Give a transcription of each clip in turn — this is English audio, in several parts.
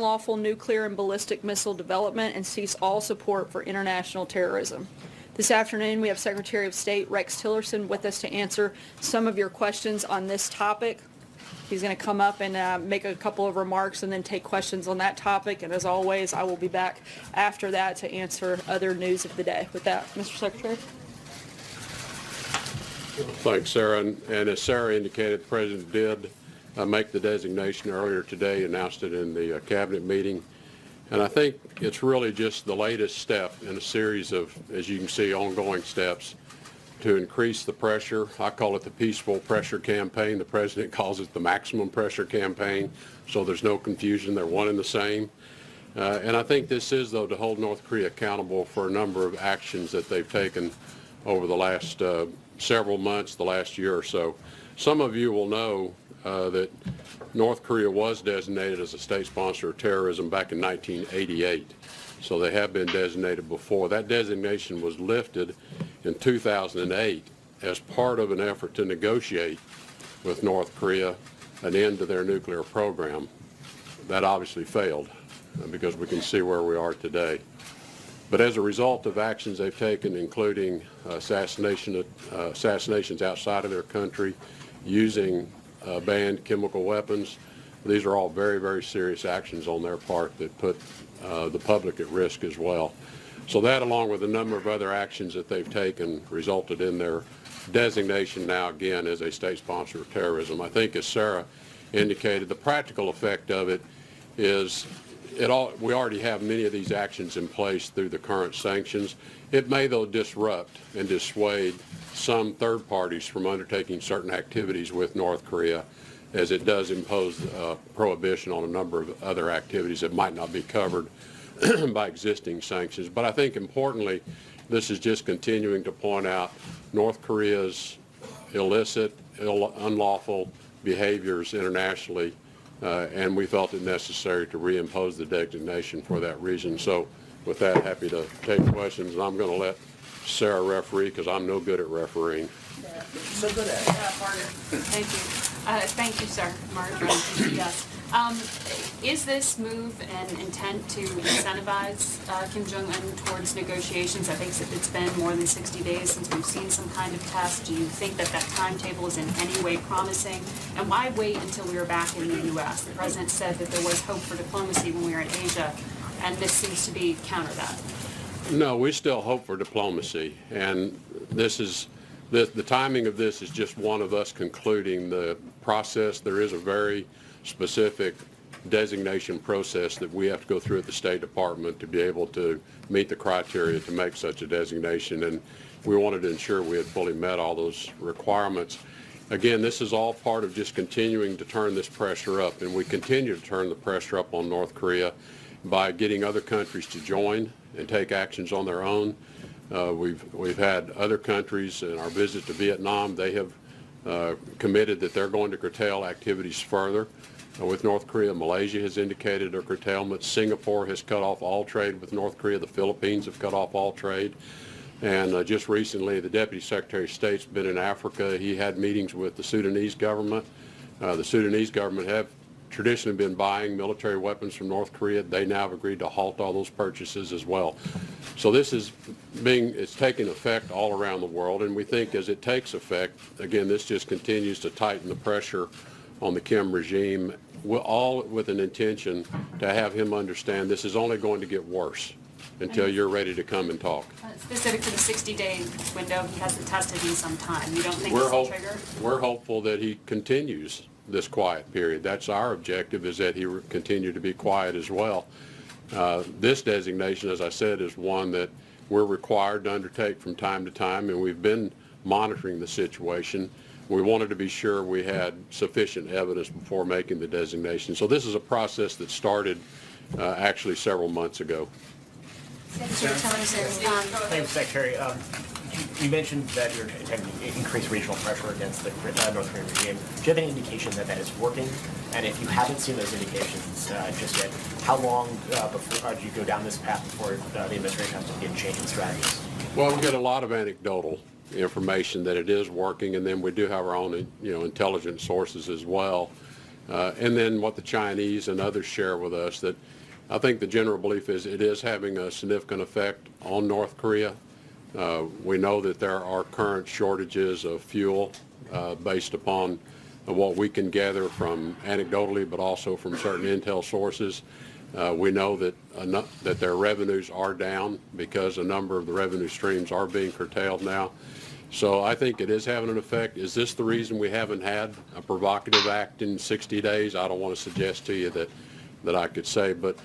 unlawful nuclear and ballistic missile development and cease all support for international terrorism. This afternoon, we have Secretary of State Rex Tillerson with us to answer some of your questions on this topic. He's going to come up and make a couple of remarks and then take questions on that topic. And as always, I will be back after that to answer other news of the day. With that, Mr. Secretary. Thanks, Sarah. And as Sarah indicated, the President did make the designation earlier today, announced it in the Cabinet meeting. And I think it's really just the latest step in a series of, as you can see, ongoing steps to increase the pressure. I call it the peaceful pressure campaign. The President calls it the maximum pressure campaign, so there's no confusion. They're one and the same. And I think this is, though, to hold North Korea accountable for a number of actions that they've taken over the last several months, the last year or so. Some of you will know that North Korea was designated as a state sponsor of terrorism back in 1988. So they have been designated before. That designation was lifted in 2008 as part of an effort to negotiate with North Korea an end to their nuclear program. That obviously failed because we can see where we are today. But as a result of actions they've taken, including assassinations outside of their country, using banned chemical weapons, these are all very, very serious actions on their part that put the public at risk as well. So that, along with a number of other actions that they've taken, resulted in their designation now again as a state sponsor of terrorism. I think, as Sarah indicated, the practical effect of it is we already have many of these actions in place through the current sanctions. It may, though, disrupt and dissuade some third parties from undertaking certain activities with North Korea, as it does impose prohibition on a number of other activities that might not be covered by existing sanctions. But I think importantly, this is just continuing to point out North Korea's illicit, unlawful behaviors internationally, and we felt it necessary to reimpose the designation for that reason. So with that, happy to take questions, and I'm going to let Sarah referee because I'm no good at refereeing. So good at it. Thank you. Thank you, sir. Mark, yes. Is this move an intent to incentivize Kim Jong-un towards negotiations? I think it's been more than 60 days since we've seen some kind of test. Do you think that that timetable is in any way promising? And why wait until we were back in the U.S.? The President said that there was hope for diplomacy when we were in Asia, and this seems to be counter that. No, we still hope for diplomacy, and this is the timing of this is just one of us concluding the process. There is a very specific designation process that we have to go through at the State Department to be able to meet the criteria to make such a designation, and we wanted to ensure we had fully met all those requirements. Again, this is all part of just continuing to turn this pressure up, and we continue to turn the pressure up on North Korea by getting other countries to join and take actions on their own. We've had other countries in our visit to Vietnam. They have committed that they're going to curtail activities further with North Korea. Malaysia has indicated a curtailment. Singapore has cut off all trade with North Korea. The Philippines have cut off all trade. And just recently, the Deputy Secretary of State's been in Africa. He had meetings with the Sudanese government. The Sudanese government have traditionally been buying military weapons from North Korea. They now have agreed to halt all those purchases as well. So this is it's taking effect all around the world, and we think as it takes effect, again, this just continues to tighten the pressure on the Kim regime, all with an intention to have him understand this is only going to get worse until you're ready to come and talk. Specific to the 60-day window, he hasn't tested in some time. You don't think it's a trigger? We're hopeful that he continues this quiet period. That's our objective, is that he continue to be quiet as well. This designation, as I said, is one that we're required to undertake from time to time, and we've been monitoring the situation. We wanted to be sure we had sufficient evidence before making the designation. So this is a process that started actually several months ago. Thank you, Secretary. You mentioned that you're attempting to increase regional pressure against the North Korean regime. Do you have any indication that that is working? And if you haven't seen those indications just yet, how long before do you go down this path before the administration has to begin changing strategies? Well, we get a lot of anecdotal information that it is working, and then we do have our own, intelligence sources as well. And then what the Chinese and others share with us, that I think the general belief is it is having a significant effect on North Korea. We know that there are current shortages of fuel based upon what we can gather from anecdotally, but also from certain intel sources. We know that that their revenues are down because a number of the revenue streams are being curtailed now. So I think it is having an effect. Is this the reason we haven't had a provocative act in 60 days? I don't want to suggest to you that I could say, but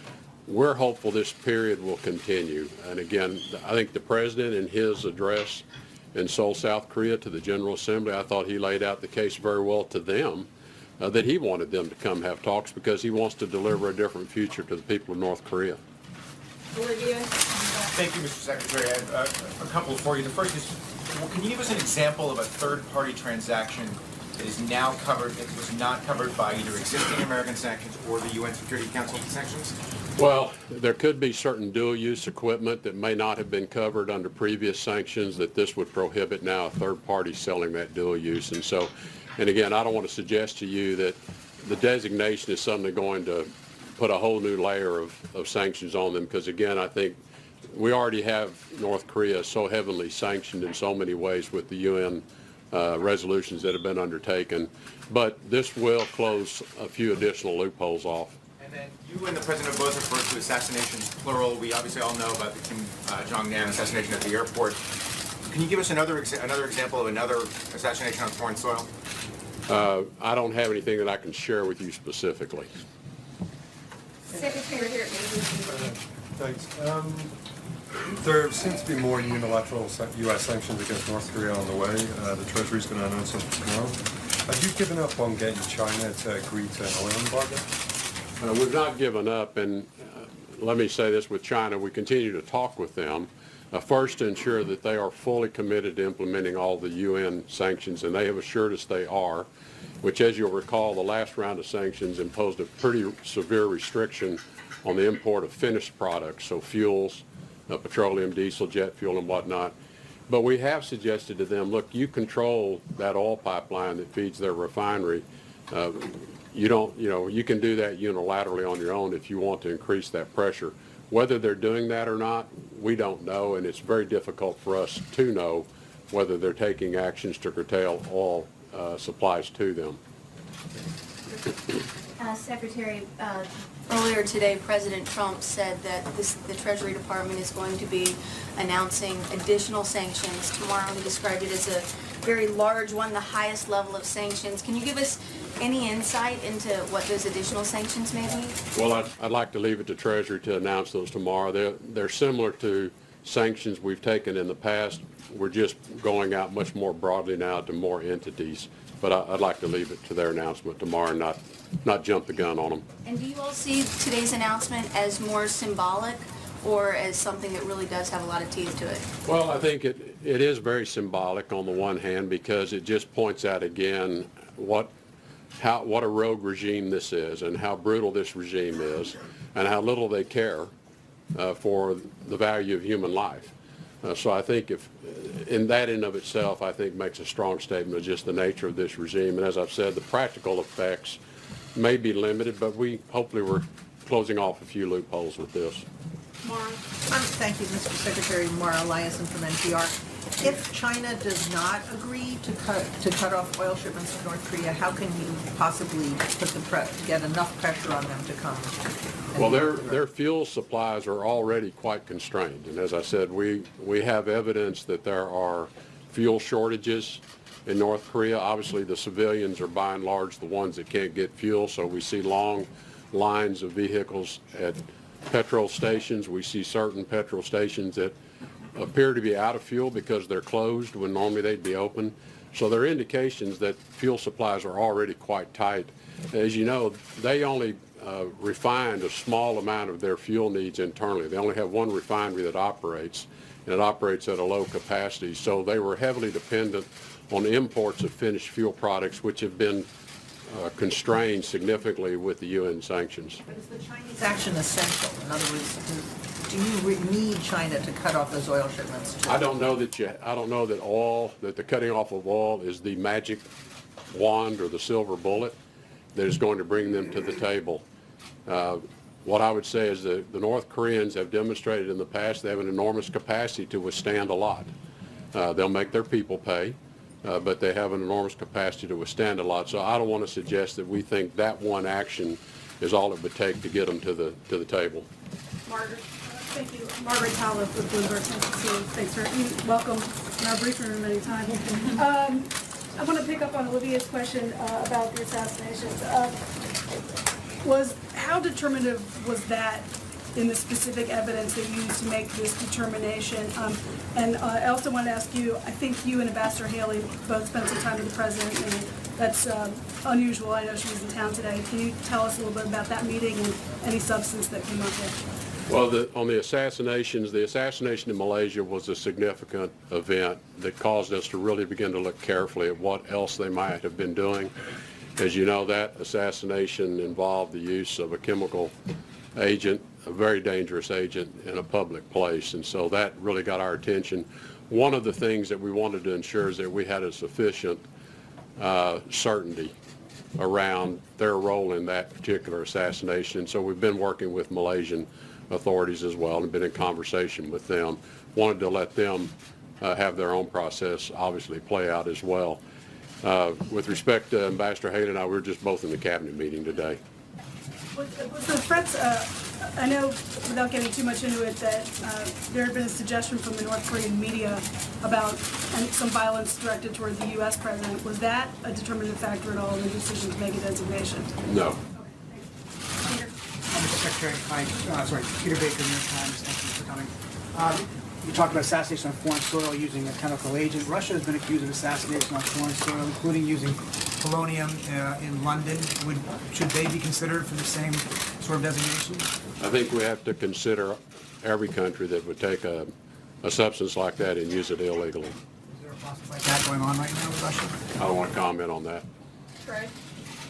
we're hopeful this period will continue. And again, I think the president in his address in Seoul, South Korea to the General Assembly, I thought he laid out the case very well to them, that he wanted them to come have talks because he wants to deliver a different future to the people of North Korea. Olivia? Thank you, Mr. Secretary. I have a couple for you. The first is, well, can you give us an example of a third-party transaction that is now covered, that was not covered by either existing American sanctions or the UN Security Council sanctions? Well, there could be certain dual-use equipment that may not have been covered under previous sanctions that this would prohibit now a third party selling that dual use. And so, and again, I don't want to suggest to you that the designation is suddenly going to put a whole new layer of sanctions on them, because again, I think we already have North Korea so heavily sanctioned in so many ways with the UN resolutions that have been undertaken. But this will close a few additional loopholes off. And then you and the President both referred to assassinations, plural. We obviously all know about the Kim Jong-nam assassination at the airport. Can you give us another example of another assassination on foreign soil? I don't have anything that I can share with you specifically. Secretary here. Thanks. There seems to be more unilateral U.S. sanctions against North Korea on the way. The Treasury is going to announce something tomorrow. Have you given up on getting China to agree to an oil embargo? We've not given up, and let me say this with China, we continue to talk with them, first to ensure that they are fully committed to implementing all the UN sanctions, and they have assured us they are, which, as you'll recall, the last round of sanctions imposed a pretty severe restriction on the import of finished products, so fuels, petroleum, diesel, jet fuel, and whatnot. But we have suggested to them, look, you control that oil pipeline that feeds their refinery. You can do that unilaterally on your own if you want to increase that pressure. Whether they're doing that or not, we don't know, and it's very difficult for us to know whether they're taking actions to curtail oil supplies to them. Secretary, earlier today, President Trump said that the Treasury Department is going to be announcing additional sanctions tomorrow. He described it as a very large one, the highest level of sanctions. Can you give us any insight into what those additional sanctions may be? Well, I'd like to leave it to Treasury to announce those tomorrow. They're similar to sanctions we've taken in the past. We're just going out much more broadly now to more entities. But I'd like to leave it to their announcement tomorrow and not jump the gun on them. And do you all see today's announcement as more symbolic or as something that really does have a lot of teeth to it? Well, I think it is very symbolic on the one hand, because it just points out again what a rogue regime this is and how brutal this regime is and how little they care for the value of human life. So I think if in that in of itself, I think makes a strong statement of just the nature of this regime. And as I've said, the practical effects may be limited, but hopefully we're closing off a few loopholes with this. Mara? Thank you, Mr. Secretary. Mara Eliason from NPR. If China does not agree to cut off oil shipments to North Korea, how can you possibly get enough pressure on them to come? Well, their fuel supplies are already quite constrained, and as I said, we have evidence that there are fuel shortages in North Korea. Obviously, the civilians are by and large the ones that can't get fuel, so we see long lines of vehicles at petrol stations. We see certain petrol stations that appear to be out of fuel because they're closed when normally they'd be open. So there are indications that fuel supplies are already quite tight. As you know, they only refined a small amount of their fuel needs internally. They only have one refinery that operates, and it operates at a low capacity. So they were heavily dependent on imports of finished fuel products, which have been constrained significantly with the UN sanctions. But is the Chinese action essential? In other words, do you need China to cut off those oil shipments? I don't know that the cutting off of oil is the magic wand or the silver bullet. that is going to bring them to the table. What I would say is that the North Koreans have demonstrated in the past they have an enormous capacity to withstand a lot. They'll make their people pay, but they have an enormous capacity to withstand a lot. So I don't want to suggest that we think that one action is all it would take to get them to the table. Margaret? Thank you. Margaret Talbot with Bloomberg. Thanks for welcome in our briefing room anytime. I want to pick up on Olivia's question about the assassinations. How determinative was that in the specific evidence that you used to make this determination? And I also want to ask you, I think you and Ambassador Haley both spent some time with the president, and that's unusual. I know she was in town today. Can you tell us a little bit about that meeting and any substance that came up there? Well, on the assassinations, the assassination in Malaysia was a significant event that caused us to really begin to look carefully at what else they might have been doing. As you know, that assassination involved the use of a chemical agent, a very dangerous agent, in a public place, and so that really got our attention. One of the things that we wanted to ensure is that we had a sufficient certainty around their role in that particular assassination, and so we've been working with Malaysian authorities as well and been in conversation with them. Wanted to let them have their own process obviously play out as well. With respect to Ambassador Haley and I, we were just both in the cabinet meeting today. Was the threats, I know, without getting too much into it, that there had been a suggestion from the North Korean media about some violence directed toward the U.S. president. Was that a determinative factor at all in the decision to make a designation? No. Peter? Mr. Secretary, Peter Baker, New York Times. Thank you for coming. You talked about assassination on foreign soil using a chemical agent. Russia has been accused of assassination on foreign soil, including using polonium in London. Should they be considered for the same sort of designation? I think we have to consider every country that would take a substance like that and use it illegally. Is there a process like that going on right now with Russia? I don't want to comment on that. Trey?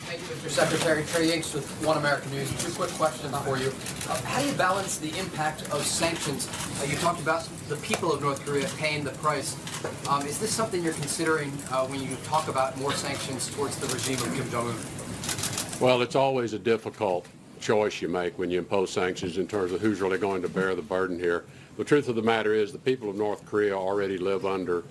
Thank you, Mr. Secretary. Trey Yanks with One American News. Two quick questions for you. How do you balance the impact of sanctions? You talked about the people of North Korea paying the price. Is this something you're considering when you talk about more sanctions towards the regime of Kim Jong-un? Well, it's always a difficult choice you make when you impose sanctions in terms of who's really going to bear the burden here. The truth of the matter is the people of North Korea already live under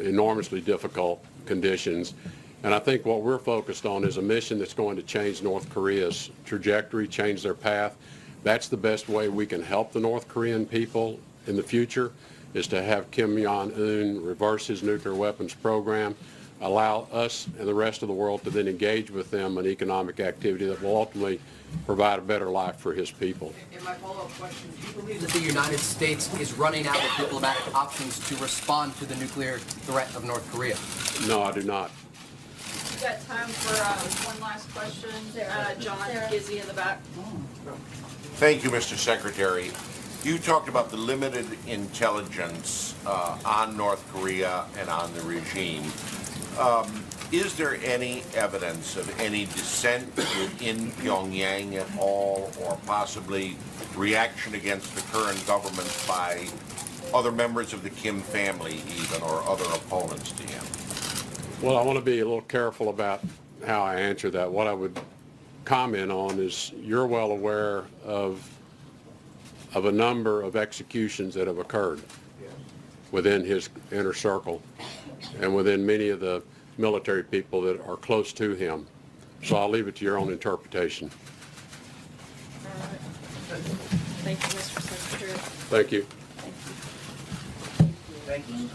enormously difficult conditions. And I think what we're focused on is a mission that's going to change North Korea's trajectory, change their path. That's the best way we can help the North Korean people in the future, is to have Kim Jong-un reverse his nuclear weapons program, allow us and the rest of the world to then engage with them in economic activity that will ultimately provide a better life for his people. And my follow-up question, do you believe that the United States is running out of diplomatic options to respond to the nuclear threat of North Korea? No, I do not. We've got time for one last question. John Gizzy in the back. Thank you, Mr. Secretary. You talked about the limited intelligence on North Korea and on the regime. Is there any evidence of any dissent within Pyongyang at all, or possibly reaction against the current government by other members of the Kim family even, or other opponents to him? Well, I want to be a little careful about how I answer that. What I would comment on is you're well aware of a number of executions that have occurred within his inner circle and within many of the military people that are close to him. So I'll leave it to your own interpretation. Thank you, Mr. Secretary. Thank you. Thank you.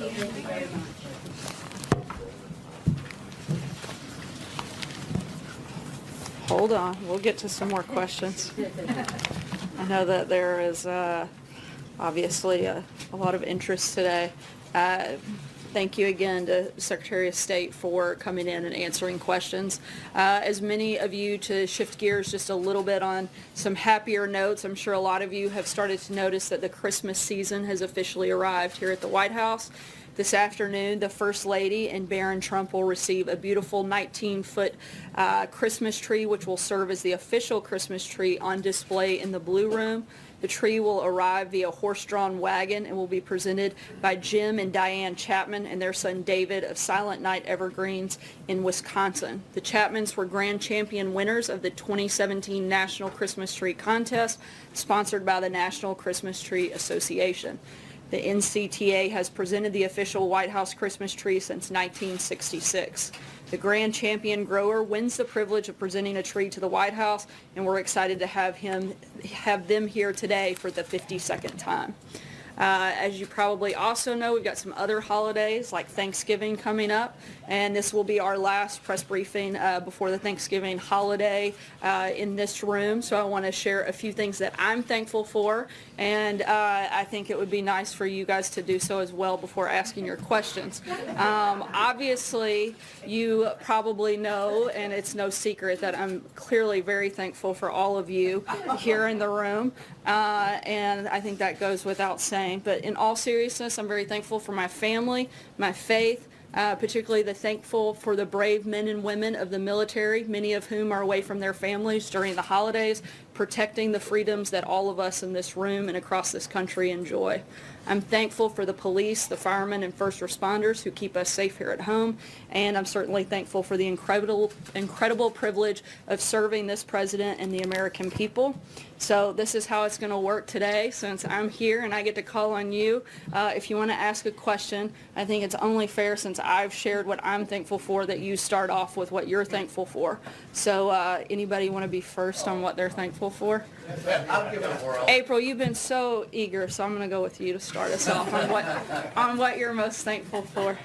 Hold on, we'll get to some more questions. I know that there is obviously a lot of interest today. Thank you again to Secretary of State for coming in and answering questions. As many of you, to shift gears just a little bit on some happier notes, I'm sure a lot of you have started to notice that the Christmas season has officially arrived here at the White House. This afternoon, the First Lady and Barron Trump will receive a beautiful 19-foot Christmas tree, which will serve as the official Christmas tree on display in the Blue Room. The tree will arrive via horse-drawn wagon and will be presented by Jim and Diane Chapman and their son David of Silent Night Evergreens in Wisconsin. The Chapmans were grand champion winners of the 2017 National Christmas Tree Contest, sponsored by the National Christmas Tree Association. The NCTA has presented the official White House Christmas tree since 1966. The grand champion grower wins the privilege of presenting a tree to the White House, and we're excited to have them here today for the 52nd time. As you probably also know, we've got some other holidays like Thanksgiving coming up, and this will be our last press briefing before the Thanksgiving holiday in this room. So I want to share a few things that I'm thankful for, and I think it would be nice for you guys to do so as well before asking your questions. Obviously, you probably know, and it's no secret, that I'm clearly very thankful for all of you here in the room, and I think that goes without saying. But in all seriousness, I'm very thankful for my family, my faith, particularly thankful for the brave men and women of the military, many of whom are away from their families during the holidays, protecting the freedoms that all of us in this room and across this country enjoy. I'm thankful for the police, the firemen, and first responders who keep us safe here at home, and I'm certainly thankful for the incredible privilege of serving this president and the American people. So this is how it's going to work today. Since I'm here and I get to call on you, if you want to ask a question, I think it's only fair, since I've shared what I'm thankful for, that you start off with what you're thankful for. So anybody want to be first on what they're thankful for? I'll give it a whirl. April, you've been so eager, so I'm going to go with you to start us off on what you're most thankful for.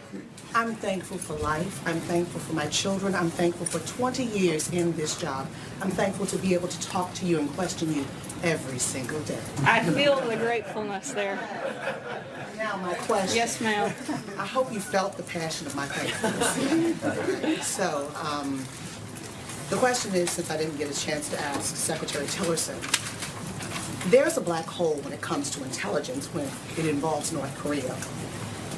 I'm thankful for life. I'm thankful for my children. I'm thankful for 20 years in this job. I'm thankful to be able to talk to you and question you every single day. I feel the gratefulness there. Now my question. Yes, ma'am. I hope you felt the passion of my thankfulness. So, the question is, since I didn't get a chance to ask Secretary Tillerson, there's a black hole when it comes to intelligence when it involves North Korea.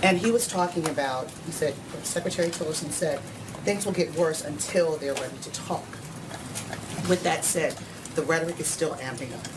And he was talking about, he said, Secretary Tillerson said, things will get worse until they're ready to talk. With that said, the rhetoric is still amping up.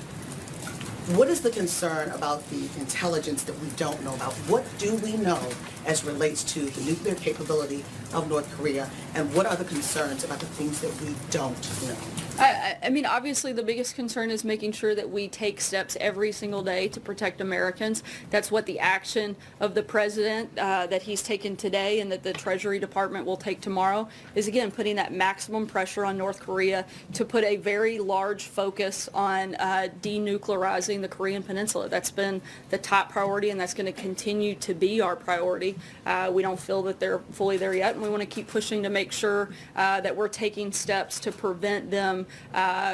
What is the concern about the intelligence that we don't know about? What do we know as relates to the nuclear capability of North Korea, and what are the concerns about the things that we don't know? I mean, obviously the biggest concern is making sure that we take steps every single day to protect Americans. That's what the action of the president that he's taken today and that the Treasury Department will take tomorrow is, again, putting that maximum pressure on North Korea to put a very large focus on denuclearizing the Korean Peninsula. That's been the top priority, and that's going to continue to be our priority. We don't feel that they're fully there yet, and we want to keep pushing to make sure that we're taking steps to prevent them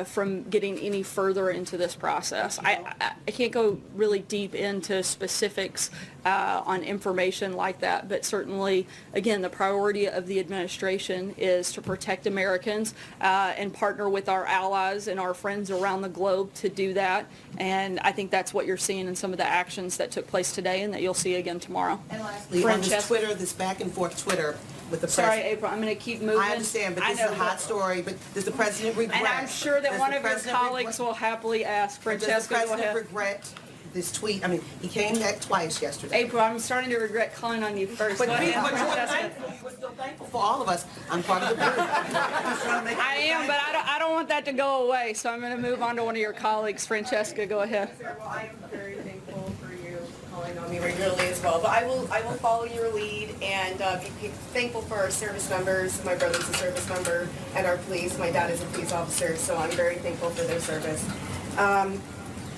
from getting any further into this process. I can't go really deep into specifics on information like that, but certainly, again, the priority of the administration is to protect Americans and partner with our allies and our friends around the globe to do that. And I think that's what you're seeing in some of the actions that took place today and that you'll see again tomorrow. And lastly, on this Twitter, this back and forth Twitter with the Sorry, president. April, I'm going to keep moving. I understand, but this is a hot story, but does the president regret? And I'm sure that one of your colleagues will happily ask. Francesca, does the go president ahead. regret this tweet? I mean, he came back twice yesterday. April, I'm starting to regret calling on you first. But Go ahead, you were Francesca. thankful. You were still thankful for all of us. I'm part of the group. I am, but I don't want that to go away, so I'm going to move on to one of your colleagues. Francesca, go ahead. Well, I am very thankful for you calling on me regularly as well. But I will follow your lead and be thankful for our service members. My brother's a service member, and our police. My dad is a police officer, so I'm very thankful for their service.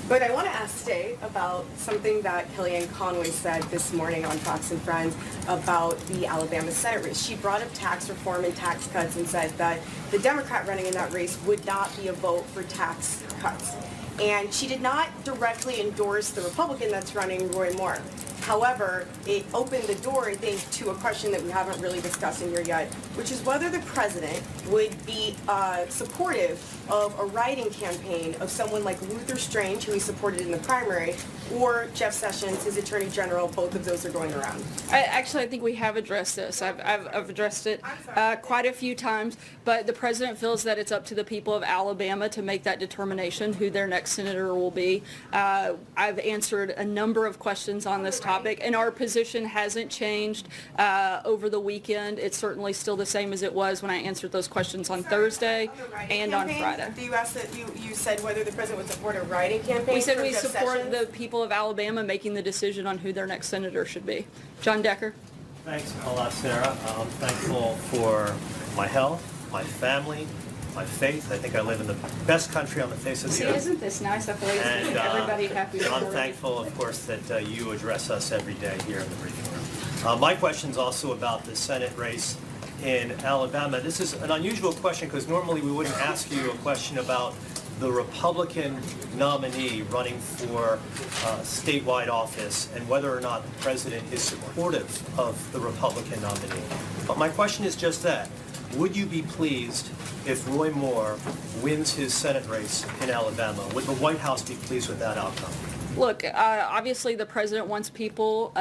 But I want to ask today about something that Kellyanne Conway said this morning on Fox and Friends about the Alabama Senate race. She brought up tax reform and tax cuts and said that the Democrat running in that race would not be a vote for tax cuts. And she did not directly endorse the Republican that's running, Roy Moore. However, it opened the door, I think, to a question that we haven't really discussed in here yet, which is whether the president would be supportive of a writing campaign of someone like Luther Strange, who he supported in the primary, or Jeff Sessions, his Attorney General. Both of those are going around. I think we have addressed this. I've addressed it quite a few times, but the president feels that it's up to the people of Alabama to make that determination who their next senator will be. I've answered a number of questions on this topic, and our position hasn't changed over the weekend. It's certainly still the same as it was when I answered those questions on Thursday and on Friday. You asked that you said whether the president would support a writing campaign. We said for we Jeff support Sessions. the people of Alabama making the decision on who their next senator should be. John Decker. Thanks a lot, Sarah. I'm thankful for my health, my family, my faith. I think I live in the best country on the face of See, the earth. isn't this nice? I feel like it's And making everybody happy. I'm thankful, of course, that you address us every day here in the briefing room. My question's also about the Senate race in Alabama. This is an unusual question because normally we wouldn't ask you a question about the Republican nominee running for statewide office and whether or not the president is supportive of the Republican nominee. But my question is just that. Would you be pleased if Roy Moore wins his Senate race in Alabama? Would the White House be pleased with that outcome? Look, obviously the president wants people,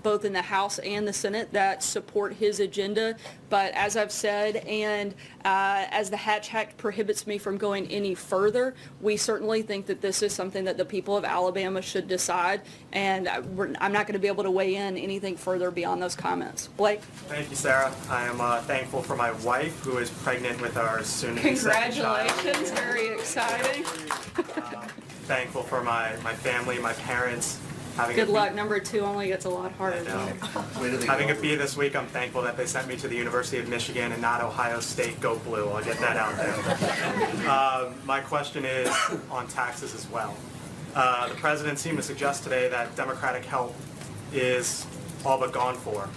both in the House and the Senate, that support his agenda. But as I've said, and as the Hatch Act prohibits me from going any further, we certainly think that this is something that the people of Alabama should decide. And I'm not going to be able to weigh in anything further beyond those comments. Blake? Thank you, Sarah. I am thankful for my wife, who is pregnant with our soon-to-be second child. Congratulations, very exciting. Thankful for my family, my parents. Good luck. Number 2 only gets a lot harder. Having a bee this week, I'm thankful that they sent me to the University of Michigan and not Ohio State. Go Blue. I'll get that out there. My question is on taxes as well. The president seemed to suggest today that Democratic help is all but gone for.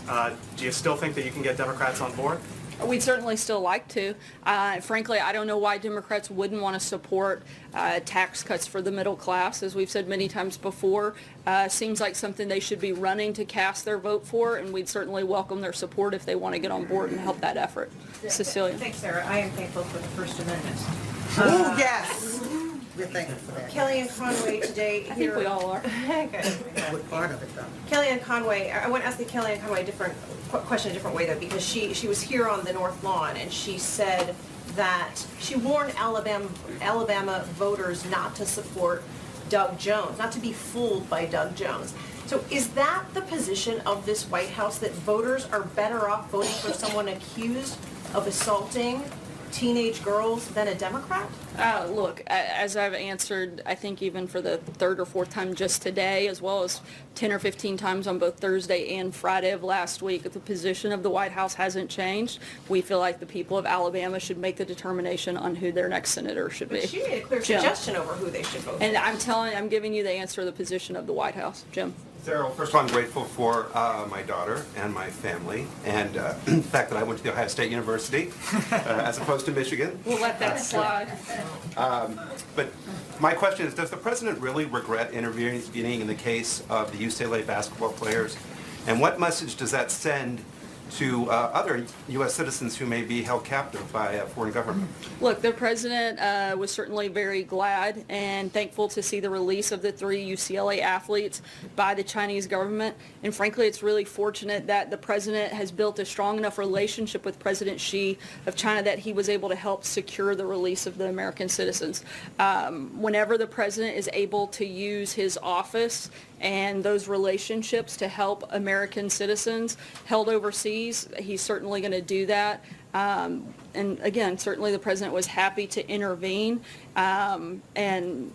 Do you still think that you can get Democrats on board? We'd certainly still like to. Frankly, I don't know why Democrats wouldn't want to support tax cuts for the middle class. As we've said many times before, seems like something they should be running to cast their vote for, and we'd certainly welcome their support if they want to get on board and help that effort. Cecilia. Thanks, Sarah. I am thankful for the First Amendment. Oh, yes. We're thankful for that. Kellyanne Conway today I here. think we all are. What part of it, though? Kellyanne Conway, I want to ask the Kellyanne Conway question a different way though, because she was here on the North Lawn and she said that she warned Alabama voters not to support Doug Jones, not to be fooled by Doug Jones. So is that the position of this White House, that voters are better off voting for someone accused of assaulting teenage girls than a Democrat? Look, as I've answered, I think even for the 3rd or 4th time just today, as well as 10 or 15 times on both Thursday and Friday of last week, the position of the White House hasn't changed. We feel like the people of Alabama should make the determination on who their next senator should be. But she made a clear Jim. suggestion over who they should vote for. And I'm giving you the answer to the position of the White House. Jim. Sarah, well, first of all, I'm grateful for my daughter and my family, and the fact that I went to the Ohio State University as opposed to Michigan. We'll let that slide. But my question is, does the president really regret intervening in the case of the UCLA basketball players? And what message does that send to other U.S. citizens who may be held captive by a foreign government? Look, the president was certainly very glad and thankful to see the release of the 3 UCLA athletes by the Chinese government. And frankly, it's really fortunate that the president has built a strong enough relationship with President Xi of China that he was able to help secure the release of the American citizens. Whenever the president is able to use his office and those relationships to help American citizens held overseas, he's certainly going to do that. And again, certainly the president was happy to intervene. And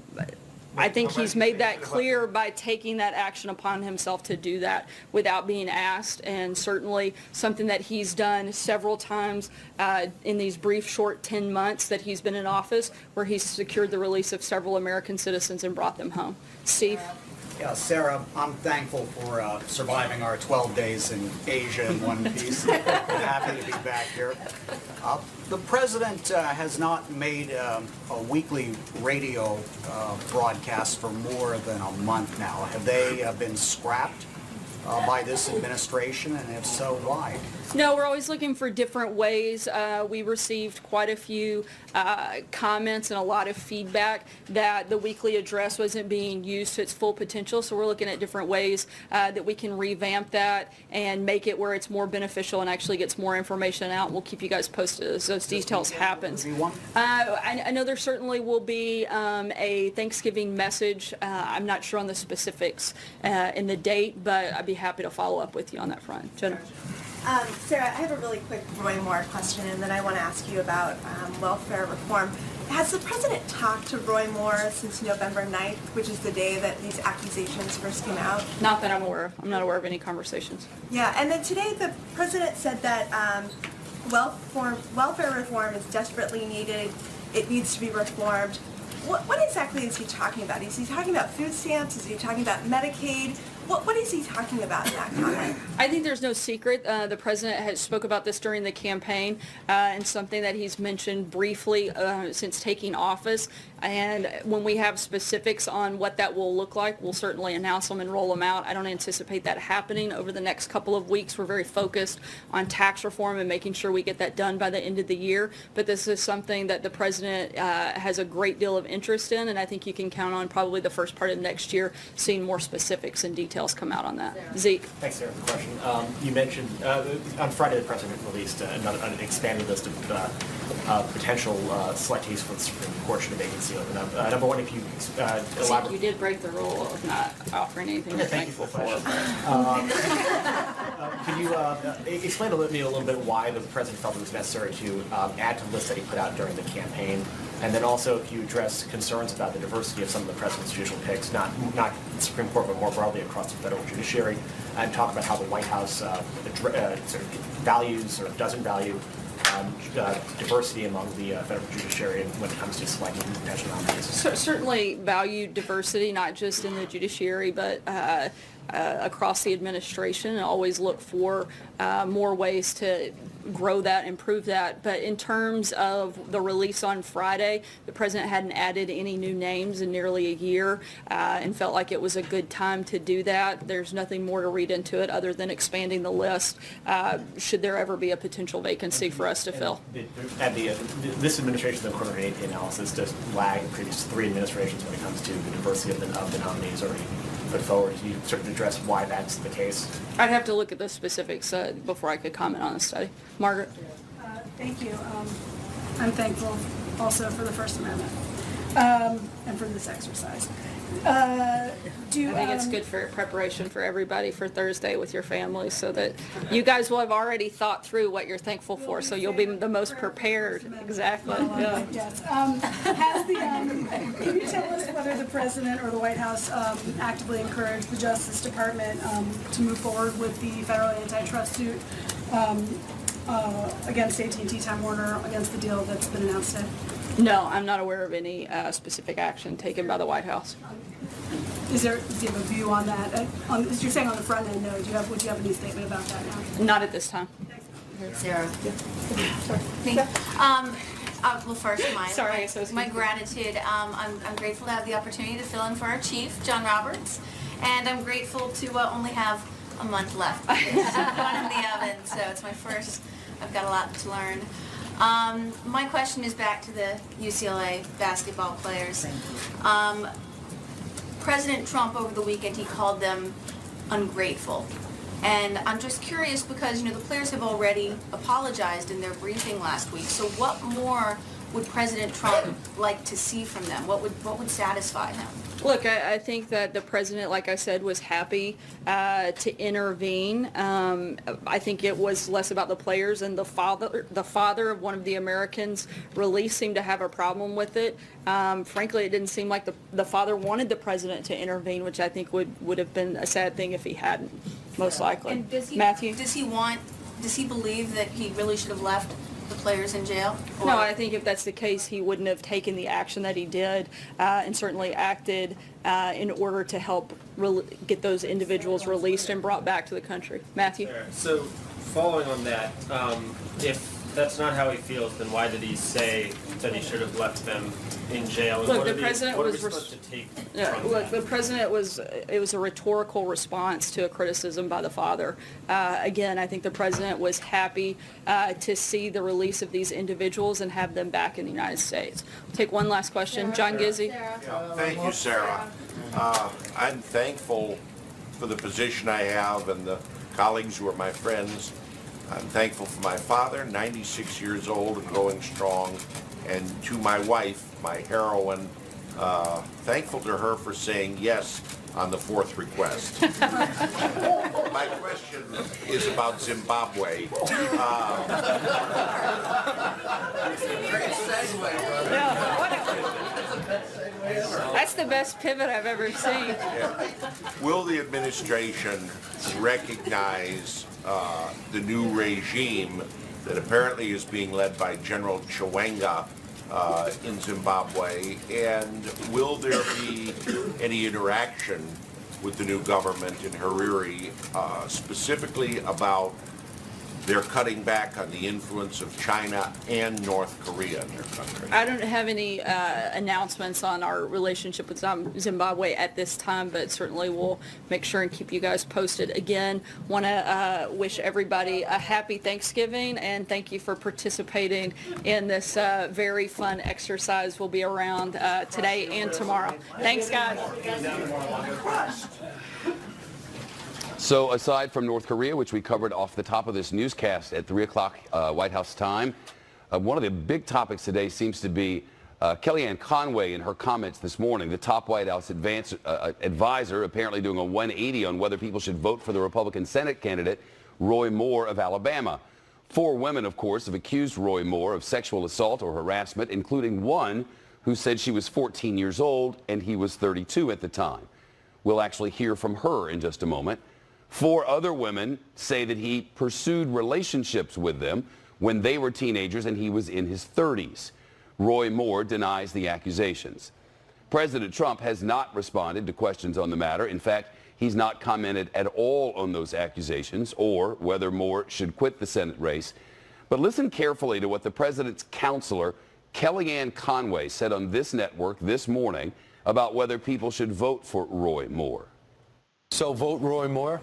I think he's made that clear by taking that action upon himself to do that without being asked, and certainly something that he's done several times in these brief, short 10 months that he's been in office, where he's secured the release of several American citizens and brought them home. Steve? Yeah, Sarah, I'm thankful for surviving our 12 days in Asia in one piece. Happy to be back here. The president has not made a weekly radio broadcast for more than a month now. Have they been scrapped by this administration, and if so, why? No, we're always looking for different ways. We received quite a few comments and a lot of feedback that the weekly address wasn't being used to its full potential. So we're looking at different ways that we can revamp that and make it where it's more beneficial and actually gets more information out. We'll keep you guys posted as those details happen. I know there certainly will be a Thanksgiving message. I'm not sure on the specifics in the date, but I'd be happy to follow up with you on that front. Jenna? Sarah, I have a really quick Roy Moore question, and then I want to ask you about welfare reform. Has the president talked to Roy Moore since November 9th, which is the day that these accusations first came out? Not that I'm aware of. I'm not aware of any conversations. Yeah, and then today the president said that welfare reform is desperately needed. It needs to be reformed. What exactly is he talking about? Is he talking about food stamps? Is he talking about Medicaid? What is he talking about in that comment? I think there's no secret. The president has spoke about this during the campaign and something that he's mentioned briefly since taking office. And when we have specifics on what that will look like, we'll certainly announce them and roll them out. I don't anticipate that happening over the next couple of weeks. We're very focused on tax reform and making sure we get that done by the end of the year. But this is something that the president has a great deal of interest in, and I think you can count on probably the first part of next year seeing more specifics and details come out on that. Zeke? Thanks, Sarah, for the question. You mentioned on Friday the president released an expanded list of potential selectees for the Supreme Court should a vacancy open up. Number one, if you elaborate. Zeke, you did break the rule of not offering anything you're thankful for. Could you explain to me a little bit why the president felt it was necessary to add to the list that he put out during the campaign? And then also, if you address concerns about the diversity of some of the president's judicial picks, not the Supreme Court, but more broadly across the federal judiciary, and talk about how the White House sort of values or doesn't value diversity among the federal judiciary when it comes to selecting potential nominees. Certainly value diversity, not just in the judiciary, but across the administration, and always look for more ways to grow that, improve that. But in terms of the release on Friday, the president hadn't added any new names in nearly a year and felt like it was a good time to do that. There's nothing more to read into it other than expanding the list should there ever be a potential vacancy for us to fill. This administration's coordinated analysis does lag the previous three administrations when it comes to the diversity of the nominees already put forward. Can you sort of address why that's the case? I'd have to look at the specifics before I could comment on the study. Margaret? Thank you. I'm thankful also for the First Amendment and for this exercise. I think it's good for preparation for everybody for Thursday with your family, so that you guys will have already thought through what you're thankful for, so you'll be the most prepared. Exactly. Yeah. Yes. Can you tell us whether the president or the White House actively encouraged the Justice Department to move forward with the federal antitrust suit against AT&T Time Warner against the deal that's been announced today? No, I'm not aware of any specific action taken by the White House. Do you have a view on that? You're saying on the front end, no. Would you have any statement about that now? Not at this time. Sarah. Me? Well, first, my gratitude. I'm grateful to have the opportunity to fill in for our chief, John Roberts, and I'm grateful to only have a month left. One in the oven, so it's my first. I've got a lot to learn. My question is back to the UCLA basketball players. President Trump over the weekend, he called them ungrateful. And I'm just curious because, the players have already apologized in their briefing last week. So what more would President Trump like to see from them? What would satisfy him? Look, I think that the president, like I said, was happy to intervene. I think it was less about the players, and the father of one of the Americans released seemed to have a problem with it. Frankly, it didn't seem like the father wanted the president to intervene, which I think would have been a sad thing if he hadn't, most likely. And Matthew? Does he believe that he really should have left the players in jail? Or? No, I think if that's the case, he wouldn't have taken the action that he did and certainly acted in order to help get those individuals released and brought back to the country. Matthew? So following on that, if that's not how he feels, then why did he say that he should have left them in jail. And Look, what the are president what are was we res- supposed to take Yeah, from look, that? the president it was a rhetorical response to a criticism by the father. Again, I think the president was happy to see the release of these individuals and have them back in the United States. We'll take one last question. John Gizzi. Thank you, Sarah. I'm thankful for the position I have and the colleagues who are my friends. I'm thankful for my father, 96 years old and going strong, and to my wife, my heroine, thankful to her for saying yes on the fourth request. My question is about Zimbabwe. That's the best pivot I've ever seen. Will the administration recognize the new regime that apparently is being led by General Chiwenga in Zimbabwe, and will there be any interaction with the new government in Harare, specifically about their cutting back on the influence of China and North Korea in their country? I don't have any announcements on our relationship with Zimbabwe at this time, but certainly we'll make sure and keep you guys posted. Again, want to wish everybody a happy Thanksgiving, and thank you for participating in this very fun exercise. We'll be around today and tomorrow. Thanks, guys. So aside from North Korea, which we covered off the top of this newscast at 3 o'clock White House time, one of the big topics today seems to be Kellyanne Conway in her comments this morning, the top White House advisor, apparently doing a 180 on whether people should vote for the Republican Senate candidate, Roy Moore of Alabama. 4 women, of course, have accused Roy Moore of sexual assault or harassment, including one who said she was 14 years old and he was 32 at the time. We'll actually hear from her in just a moment. 4 other women say that he pursued relationships with them when they were teenagers and he was in his 30s. Roy Moore denies the accusations. President Trump has not responded to questions on the matter. In fact, he's not commented at all on those accusations or whether Moore should quit the Senate race. But listen carefully to what the president's counselor, Kellyanne Conway, said on this network this morning about whether people should vote for Roy Moore. So vote Roy Moore?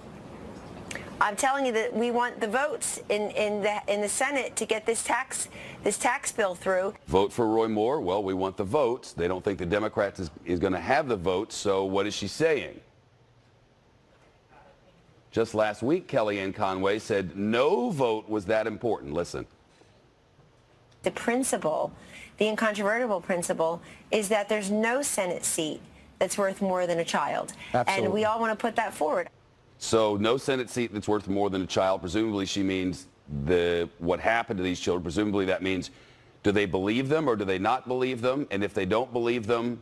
I'm telling you that we want the votes in the Senate to get this tax bill through. Vote for Roy Moore? Well, we want the votes. They don't think the Democrats is going to have the votes, so what is she saying? Just last week, Kellyanne Conway said no vote was that important. Listen. The principle, the incontrovertible principle, is that there's no Senate seat that's worth more than a child. Absolutely. And we all want to put that forward. So no Senate seat that's worth more than a child. Presumably she means what happened to these children. Presumably that means, do they believe them or do they not believe them? And if they don't believe them,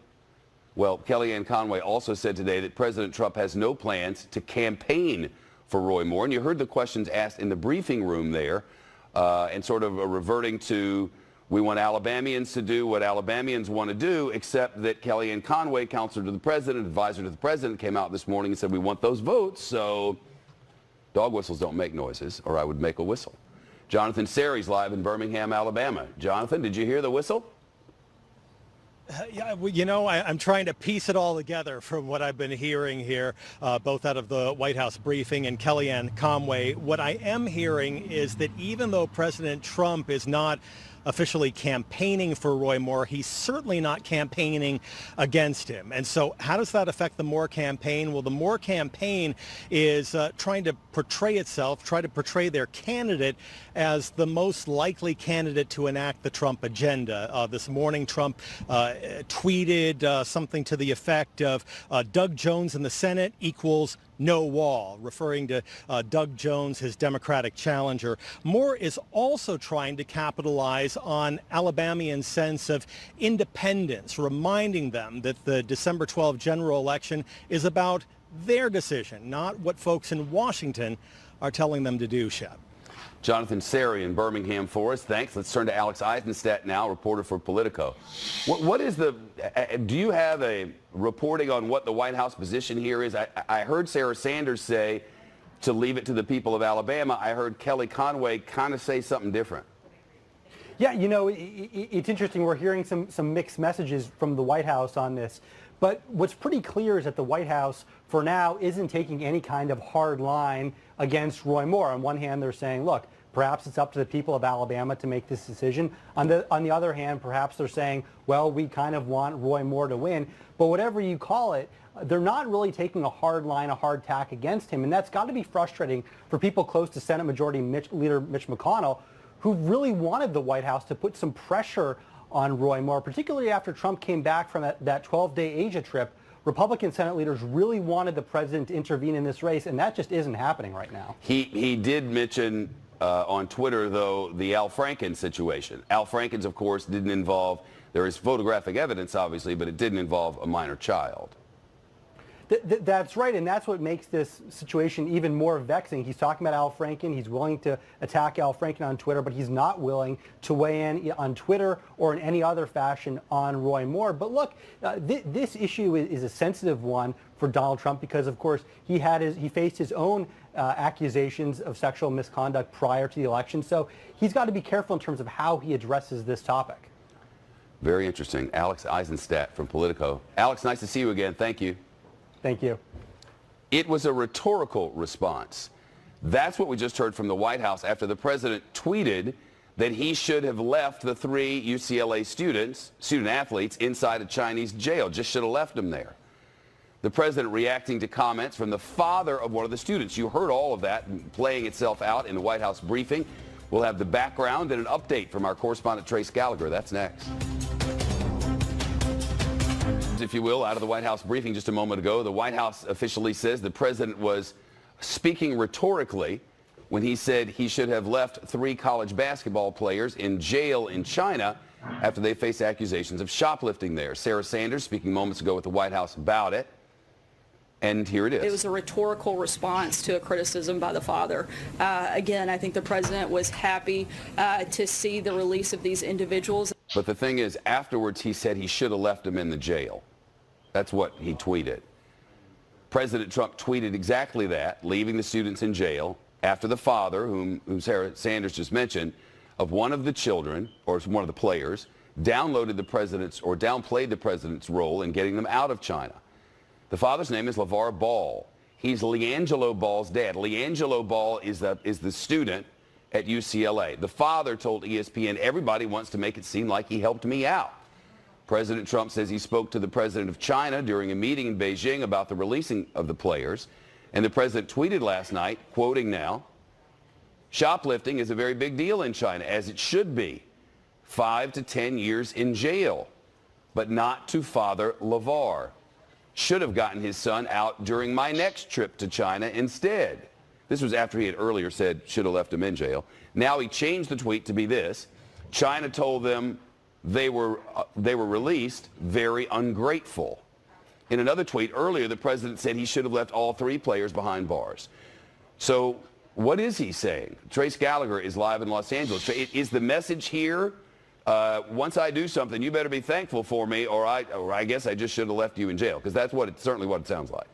well, Kellyanne Conway also said today that President Trump has no plans to campaign for Roy Moore. And you heard the questions asked in the briefing room there, and sort of reverting to, we want Alabamians to do what Alabamians want to do, except that Kellyanne Conway, counselor to the president, advisor to the president, came out this morning and said, we want those votes, so dog whistles don't make noises, or I would make a whistle. Jonathan Seri's live in Birmingham, Alabama. Jonathan, did you hear the whistle? Yeah, well, you know, I'm trying to piece it all together from what I've been hearing here, both out of the White House briefing and Kellyanne Conway. What I am hearing is that even though President Trump is not officially campaigning for Roy Moore, he's certainly not campaigning against him. And so how does that affect the Moore campaign? Well, the Moore campaign is trying to portray itself, try to portray their candidate as the most likely candidate to enact the Trump agenda. This morning, Trump tweeted something to the effect of Doug Jones in the Senate equals no wall, referring to Doug Jones, his Democratic challenger. Moore is also trying to capitalize on Alabamians' sense of independence, reminding them that the December 12 general election is about their decision, not what folks in Washington are telling them to do, Shep. Jonathan Seri in Birmingham for us. Thanks. Let's turn to Alex Eisenstadt now, reporter for Politico. What is do you have a reporting on what the White House position here is? I heard Sarah Sanders say to leave it to the people of Alabama. I heard Kelly Conway kind of say something different. Yeah, you know, it's interesting. We're hearing some mixed messages from the White House on this. But what's pretty clear is that the White House, for now, isn't taking any kind of hard line against Roy Moore. On one hand, they're saying, look, perhaps it's up to the people of Alabama to make this decision. On the other hand, perhaps they're saying, well, we kind of want Roy Moore to win. But whatever you call it, they're not really taking a hard line, a hard tack against him. And that's got to be frustrating for people close to Senate Majority Leader Mitch McConnell, who really wanted the White House to put some pressure on Roy Moore, particularly after Trump came back from that 12-day Asia trip. Republican Senate leaders really wanted the president to intervene in this race, and that just isn't happening right now. He did mention on Twitter, though, the Al Franken situation. Al Franken's, of course, didn't involve, there is photographic evidence, obviously, but it didn't involve a minor child. That's right, and that's what makes this situation even more vexing. He's talking about Al Franken. He's willing to attack Al Franken on Twitter, but he's not willing to weigh in on Twitter or in any other fashion on Roy Moore. But look, this issue is a sensitive one for Donald Trump because, of course, he faced his own accusations of sexual misconduct prior to the election. So he's got to be careful in terms of how he addresses this topic. Very interesting. Alex Eisenstadt from Politico. Alex, nice to see you again. Thank you. Thank you. It was a rhetorical response. That's what we just heard from the White House after the president tweeted that he should have left the 3 UCLA student athletes inside a Chinese jail, just should have left them there. The president reacting to comments from the father of one of the students. You heard all of that playing itself out in the White House briefing. We'll have the background and an update from our correspondent Trace Gallagher. That's next. If you will, out of the White House briefing just a moment ago, the White House officially says the president was speaking rhetorically when he said he should have left 3 college basketball players in jail in China after they face accusations of shoplifting there. Sarah Sanders speaking moments ago at the White House about it. And here it is. It was a rhetorical response to a criticism by the father. Again, I think the president was happy to see the release of these individuals. But the thing is, afterwards, he said he should have left them in the jail. That's what he tweeted. President Trump tweeted exactly that, leaving the students in jail after the father, whom Sarah Sanders just mentioned, of one of the children, or one of the players, downplayed the president's role in getting them out of China. The father's name is LeVar Ball. He's LiAngelo Ball's dad. LiAngelo Ball is the student at UCLA. The father told ESPN, everybody wants to make it seem like he helped me out. President Trump says he spoke to the president of China during a meeting in Beijing about the releasing of the players. And the president tweeted last night, quoting now, shoplifting is a very big deal in China, as it should be. 5 to 10 years in jail, but not to Father LeVar. Should have gotten his son out during my next trip to China instead. This was after he had earlier said should have left him in jail. Now he changed the tweet to be this. China told them they were released, very ungrateful. In another tweet earlier, the president said he should have left all 3 players behind bars. So what is he saying? Trace Gallagher is live in Los Angeles. Is the message here, once I do something, you better be thankful for me, or I guess I just should have left you in jail? Because that's certainly what it sounds like.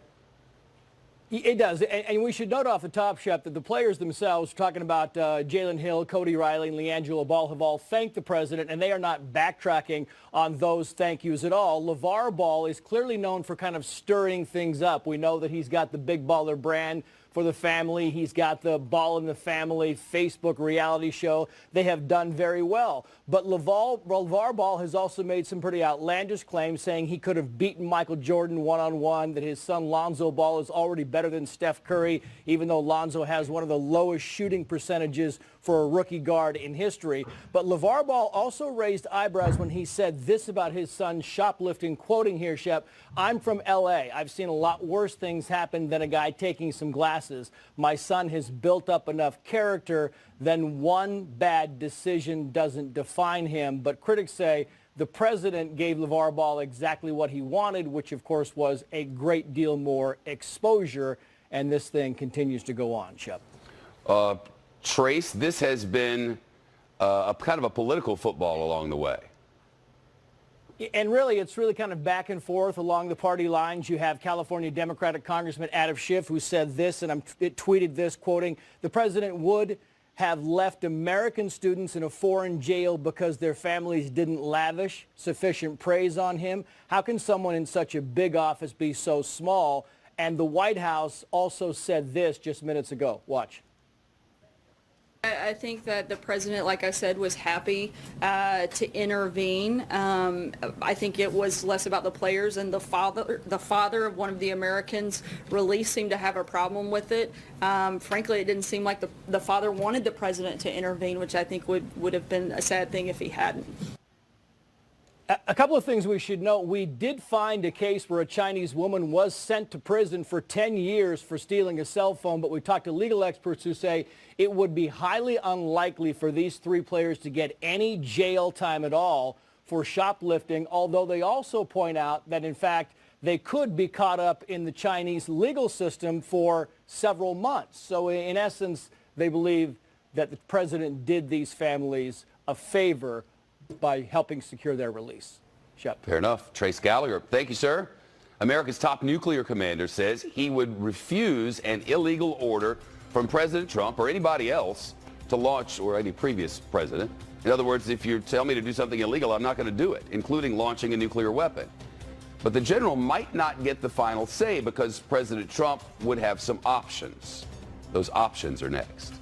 It does, and we should note off the top, Shep, that the players themselves, talking about Jalen Hill, Cody Riley, and LiAngelo Ball, have all thanked the president, and they are not backtracking on those thank yous at all. LeVar Ball is clearly known for kind of stirring things up. We know that he's got the Big Baller brand for the family. He's got the Ball in the Family Facebook reality show. They have done very well. But LeVar Ball has also made some pretty outlandish claims, saying he could have beaten Michael Jordan one-on-one, that his son Lonzo Ball is already better than Steph Curry, even though Lonzo has one of the lowest shooting percentages for a rookie guard in history. But LeVar Ball also raised eyebrows when he said this about his son shoplifting, quoting here, Shep, "I'm from L.A. I've seen a lot worse things happen than a guy taking some glasses. My son has built up enough character, then one bad decision doesn't define him." But critics say the president gave LeVar Ball exactly what he wanted, which of course was a great deal more exposure, and this thing continues to go on, Shep. Trace, this has been a kind of a political football along the way. And really, it's really kind of back and forth along the party lines. You have California Democratic Congressman Adam Schiff, who said this, and it tweeted this, quoting, "The president would have left American students in a foreign jail because their families didn't lavish sufficient praise on him? How can someone in such a big office be so small? And the White House also said this just minutes ago. Watch. I think that the president, like I said, was happy to intervene. I think it was less about the players, and the father of one of the Americans released seemed to have a problem with it. Frankly, it didn't seem like the father wanted the president to intervene, which I think would have been a sad thing if he hadn't. A couple of things we should note. We did find a case where a Chinese woman was sent to prison for 10 years for stealing a cell phone, but we talked to legal experts who say it would be highly unlikely for these three players to get any jail time at all for shoplifting, although they also point out that, in fact, they could be caught up in the Chinese legal system for several months. So in essence, they believe that the president did these families a favor by helping secure their release. Shep. Fair enough. Trace Gallagher, thank you, sir. America's top nuclear commander says he would refuse an illegal order from President Trump or anybody else to launch, or any previous president. In other words, if you tell me to do something illegal, I'm not going to do it, including launching a nuclear weapon. But the general might not get the final say because President Trump would have some options. Those options are next.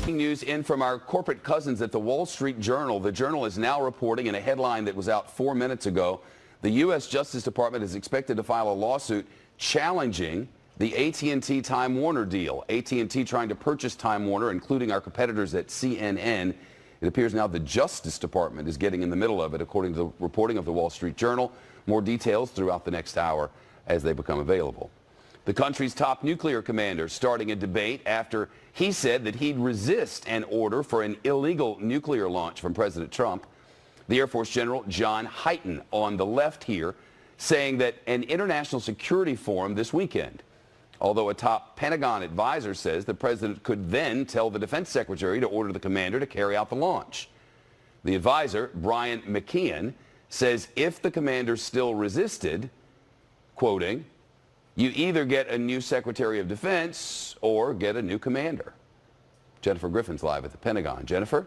News in from our corporate cousins at the Wall Street Journal. The Journal is now reporting in a headline that was out 4 minutes ago, the U.S. Justice Department is expected to file a lawsuit challenging the AT&T Time Warner deal. AT&T trying to purchase Time Warner, including our competitors at CNN. It appears now the Justice Department is getting in the middle of it, according to the reporting of the Wall Street Journal. More details throughout the next hour as they become available. The country's top nuclear commander starting a debate after he said that he'd resist an order for an illegal nuclear launch from President Trump. The Air Force General John Hyten on the left here saying that an international security forum this weekend. Although a top Pentagon advisor says the president could then tell the defense secretary to order the commander to carry out the launch. The advisor, Brian McKeon, says if the commander still resisted, quoting, you either get a new Secretary of Defense or get a new commander. Jennifer Griffin's live at the Pentagon. Jennifer?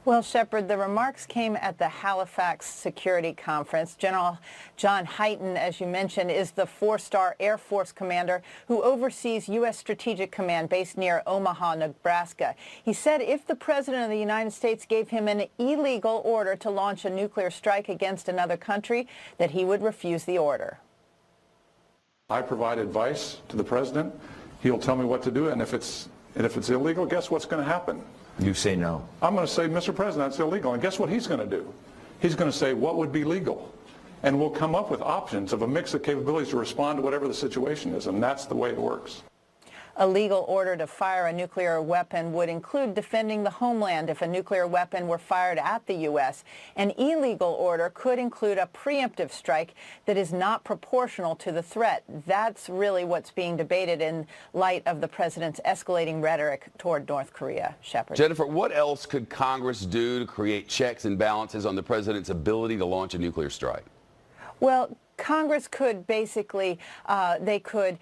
Well, Shepard, the remarks came at the Halifax Security Conference. General John Hyten, as you mentioned, is the four-star Air Force commander who oversees U.S. Strategic Command based near Omaha, Nebraska. He said if the President of the United States gave him an illegal order to launch a nuclear strike against another country, that he would refuse the order. I provide advice to the president. He'll tell me what to do, and if it's illegal, guess what's going to happen? You say no. I'm going to say, Mr. President, it's illegal. And guess what he's going to do? He's going to say, what would be legal? And we'll come up with options of a mix of capabilities to respond to whatever the situation is, and that's the way it works. A legal order to fire a nuclear weapon would include defending the homeland if a nuclear weapon were fired at the U.S. An illegal order could include a preemptive strike that is not proportional to the threat. That's really what's being debated in light of the president's escalating rhetoric toward North Korea. Shepard. Jennifer, what else could Congress do to create checks and balances on the president's ability to launch a nuclear strike? Well, Congress could basically, they could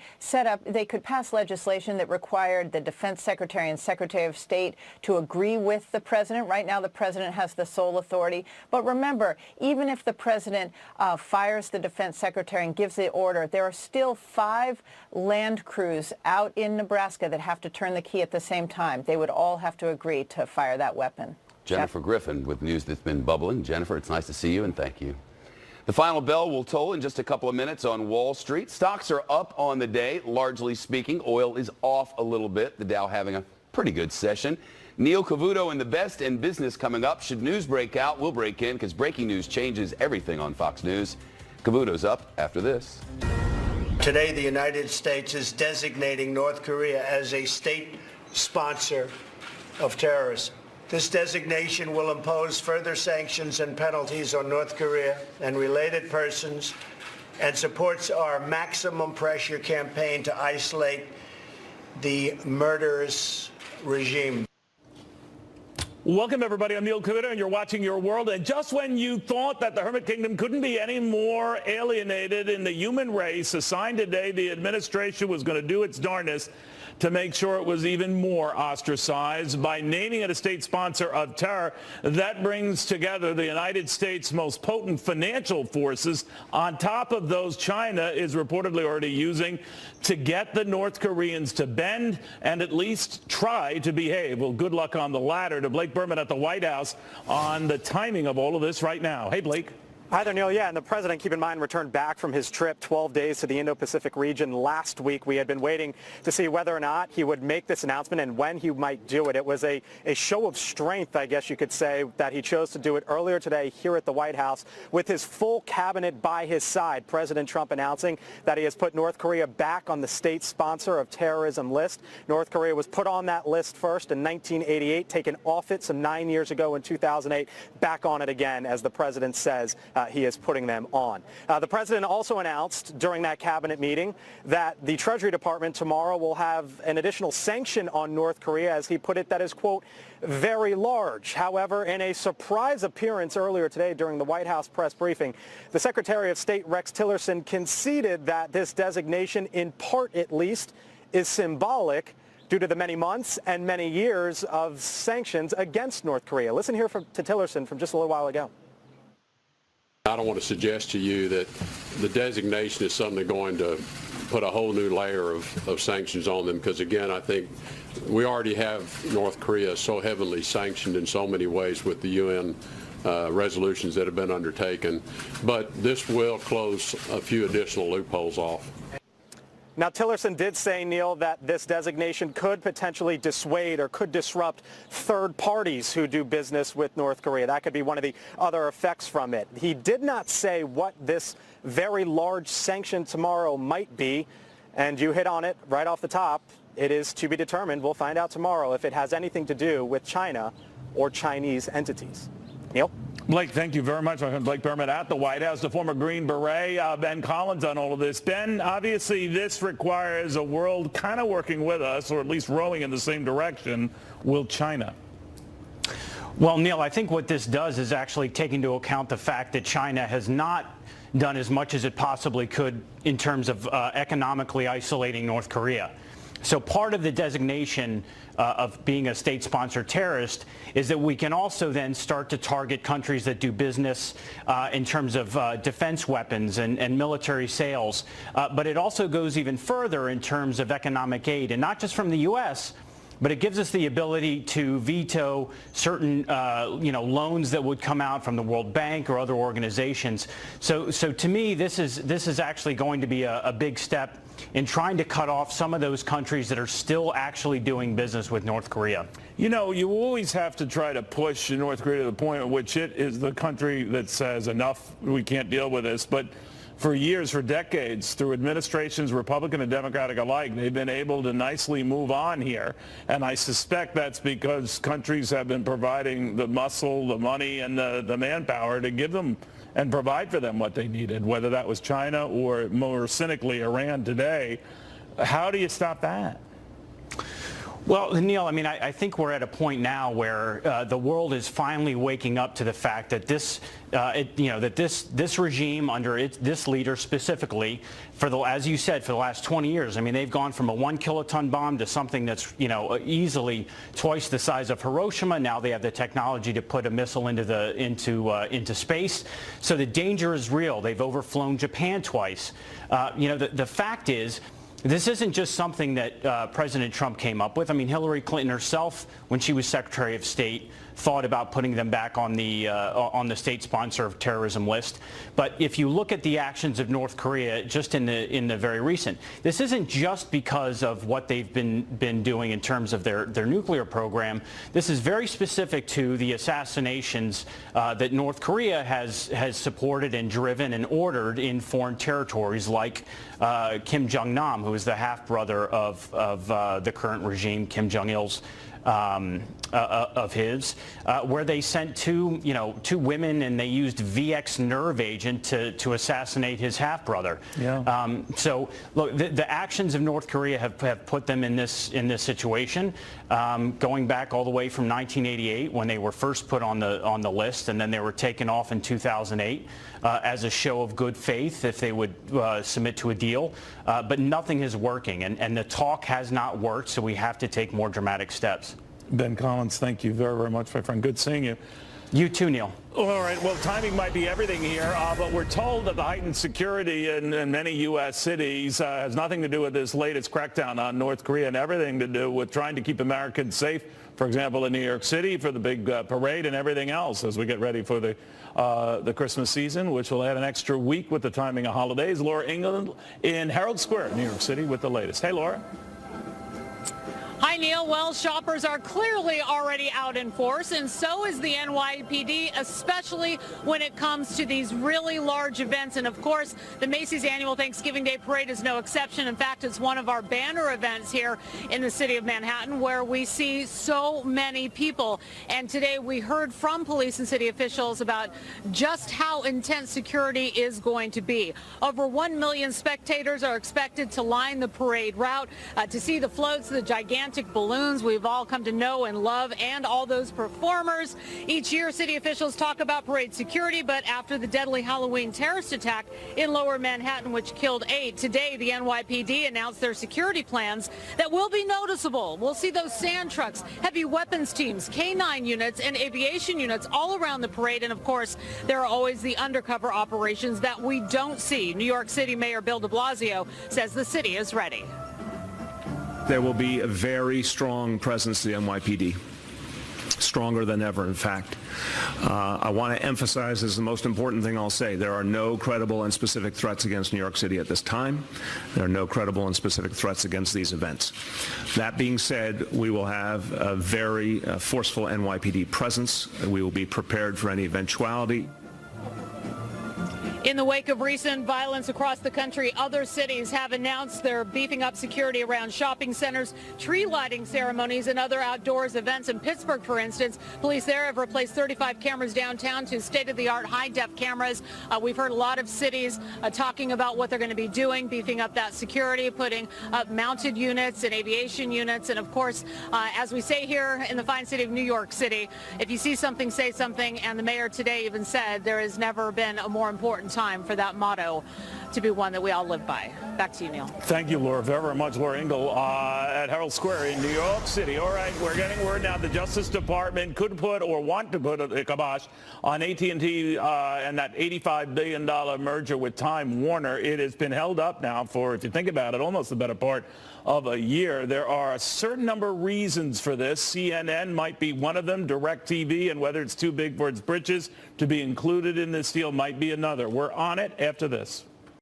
pass legislation that required the Defense Secretary and Secretary of State to agree with the president. Right now, the president has the sole authority. But remember, even if the president fires the Defense Secretary and gives the order, there are still 5 land crews out in Nebraska that have to turn the key at the same time. They would all have to agree to fire that weapon. Jennifer Griffin with news that's been bubbling. Jennifer, it's nice to see you, and thank you. The final bell will toll in just a couple of minutes on Wall Street. Stocks are up on the day, largely speaking. Oil is off a little bit. The Dow having a pretty good session. Neil Cavuto in the best in business coming up. Should news break out, we'll break in because breaking news changes everything on Fox News. Cavuto's up after this. Today, the United States is designating North Korea as a state sponsor of terrorism. This designation will impose further sanctions and penalties on North Korea and related persons and supports our maximum pressure campaign to isolate the murderous regime. Welcome, everybody. I'm Neil Cavuto, and you're watching Your World. And just when you thought that the Hermit Kingdom couldn't be any more alienated in the human race, a sign today the administration was going to do its darndest to make sure it was even more ostracized by naming it a state sponsor of terror. That brings together the United States' most potent financial forces on top of those China is reportedly already using to get the North Koreans to bend and at least try to behave. Well, good luck on the latter. To Blake Berman at the White House on the timing of all of this right now. Hey, Blake. Hi there, Neil. Yeah, and the president, keep in mind, returned back from his trip 12 days to the Indo-Pacific region last week. We had been waiting to see whether or not he would make this announcement and when he might do it. It was a show of strength, I guess you could say, that he chose to do it earlier today here at the White House with his full cabinet by his side. President Trump announcing that he has put North Korea back on the state sponsor of terrorism list. North Korea was put on that list first in 1988, taken off it some 9 years ago in 2008, back on it again, as the president says. He is putting them on. The president also announced during that cabinet meeting that the Treasury Department tomorrow will have an additional sanction on North Korea, as he put it, that is, quote, very large. However, in a surprise appearance earlier today during the White House press briefing, the Secretary of State Rex Tillerson conceded that this designation, in part at least, is symbolic due to the many months and many years of sanctions against North Korea. Listen here to Tillerson from just a little while ago. I don't want to suggest to you that the designation is something going to put a whole new layer of sanctions on them, because, again, I think we already have North Korea so heavily sanctioned in so many ways with the UN resolutions that have been undertaken. But this will close a few additional loopholes off. Now, Tillerson did say, Neil, that this designation could potentially dissuade or could disrupt third parties who do business with North Korea. That could be one of the other effects from it. He did not say what this very large sanction tomorrow might be, and you hit on it right off the top. It is to be determined. We'll find out tomorrow if it has anything to do with China or Chinese entities. Neil? Blake, thank you very much. Blake Berman at the White House, the former Green Beret. Ben Collins on all of this. Ben, obviously this requires a world kind of working with us, or at least rowing in the same direction. Will China? Well, Neil, I think what this does is actually take into account the fact that China has not done as much as it possibly could in terms of economically isolating North Korea. So part of the designation of being a state-sponsored terrorist is that we can also then start to target countries that do business in terms of defense weapons and military sales. But it also goes even further in terms of economic aid, and not just from the U.S., but it gives us the ability to veto certain, loans that would come out from the World Bank or other organizations. So to me, this is actually going to be a big step in trying to cut off some of those countries that are still actually doing business with North Korea. You know, you always have to try to push North Korea to the point at which it is the country that says enough, we can't deal with this. But for years, for decades, through administrations, Republican and Democratic alike, they've been able to nicely move on here. And I suspect that's because countries have been providing the muscle, the money, and the manpower to give them and provide for them what they needed, whether that was China or, more cynically, Iran today. How do you stop that? Well, Neil, I mean, I think we're at a point now where the world is finally waking up to the fact that this regime under this leader specifically, as you said, for the last 20 years, I mean, they've gone from a 1 kiloton bomb to something that's, easily twice the size of Hiroshima. Now they have the technology to put a missile into space. So the danger is real. They've overflown Japan twice. The fact is, this isn't just something that President Trump came up with. I mean, Hillary Clinton herself, when she was Secretary of State, thought about putting them back on the state sponsor of terrorism list. But if you look at the actions of North Korea, just in the very recent, this isn't just because of what they've been doing in terms of their nuclear program. This is very specific to the assassinations that North Korea has supported and driven and ordered in foreign territories, like Kim Jong-nam, who is the half-brother of the current regime, Kim Jong-il's of his, where they sent two women and they used VX nerve agent to assassinate his half-brother. Yeah. So look, the actions of North Korea have put them in this situation, going back all the way from 1988 when they were first put on the list, and then they were taken off in 2008 as a show of good faith if they would submit to a deal. But nothing is working, and the talk has not worked, so we have to take more dramatic steps. Ben Collins, thank you very, very much, my friend. Good seeing you. You too, Neil. All right, well, timing might be everything here, but we're told that the heightened security in many U.S. cities has nothing to do with this latest crackdown on North Korea and everything to do with trying to keep Americans safe, for example, in New York City for the big parade and everything else as we get ready for the Christmas season, which will add an extra week with the timing of holidays. Laura Ingle in Herald Square, New York City, with the latest. Hey, Laura. Hi, Neil. Well, shoppers are clearly already out in force, and so is the NYPD, especially when it comes to these really large events. And, of course, the Macy's Annual Thanksgiving Day Parade is no exception. In fact, it's one of our banner events here in the city of Manhattan where we see so many people. And today we heard from police and city officials about just how intense security is going to be. Over 1 million spectators are expected to line the parade route to see the floats, the gigantic balloons we've all come to know and love, and all those performers. Each year, city officials talk about parade security, but after the deadly Halloween terrorist attack in Lower Manhattan, which killed 8, today the NYPD announced their security plans that will be noticeable. We'll see those sand trucks, heavy weapons teams, K-9 units, and aviation units all around the parade. And of course, there are always the undercover operations that we don't see. New York City Mayor Bill de Blasio says the city is ready. There will be a very strong presence of the NYPD, stronger than ever, in fact. I want to emphasize, this is the most important thing I'll say, there are no credible and specific threats against New York City at this time. There are no credible and specific threats against these events. That being said, we will have a very forceful NYPD presence. We will be prepared for any eventuality. In the wake of recent violence across the country, other cities have announced they're beefing up security around shopping centers, tree lighting ceremonies, and other outdoors events. In Pittsburgh, for instance, police there have replaced 35 cameras downtown to state-of-the-art high-def cameras. We've heard a lot of cities talking about what they're going to be doing, beefing up that security, putting up mounted units and aviation units. And, of course, as we say here in the fine city of New York City, if you see something, say something. And the mayor today even said there has never been a more important time for that motto to be one that we all live by. Back to you, Neil. Thank you, Laura, very much. Laura Ingle at Herald Square in New York City. All right, we're getting word now the Justice Department could put or want to put a kibosh on AT&T and that $85 billion merger with Time Warner. It has been held up now for, if you think about it, almost the better part of a year. There are a certain number of reasons for this. CNN might be one of them. DirecTV, and whether it's too big for its britches to be included in this deal, might be another. We're on it after this.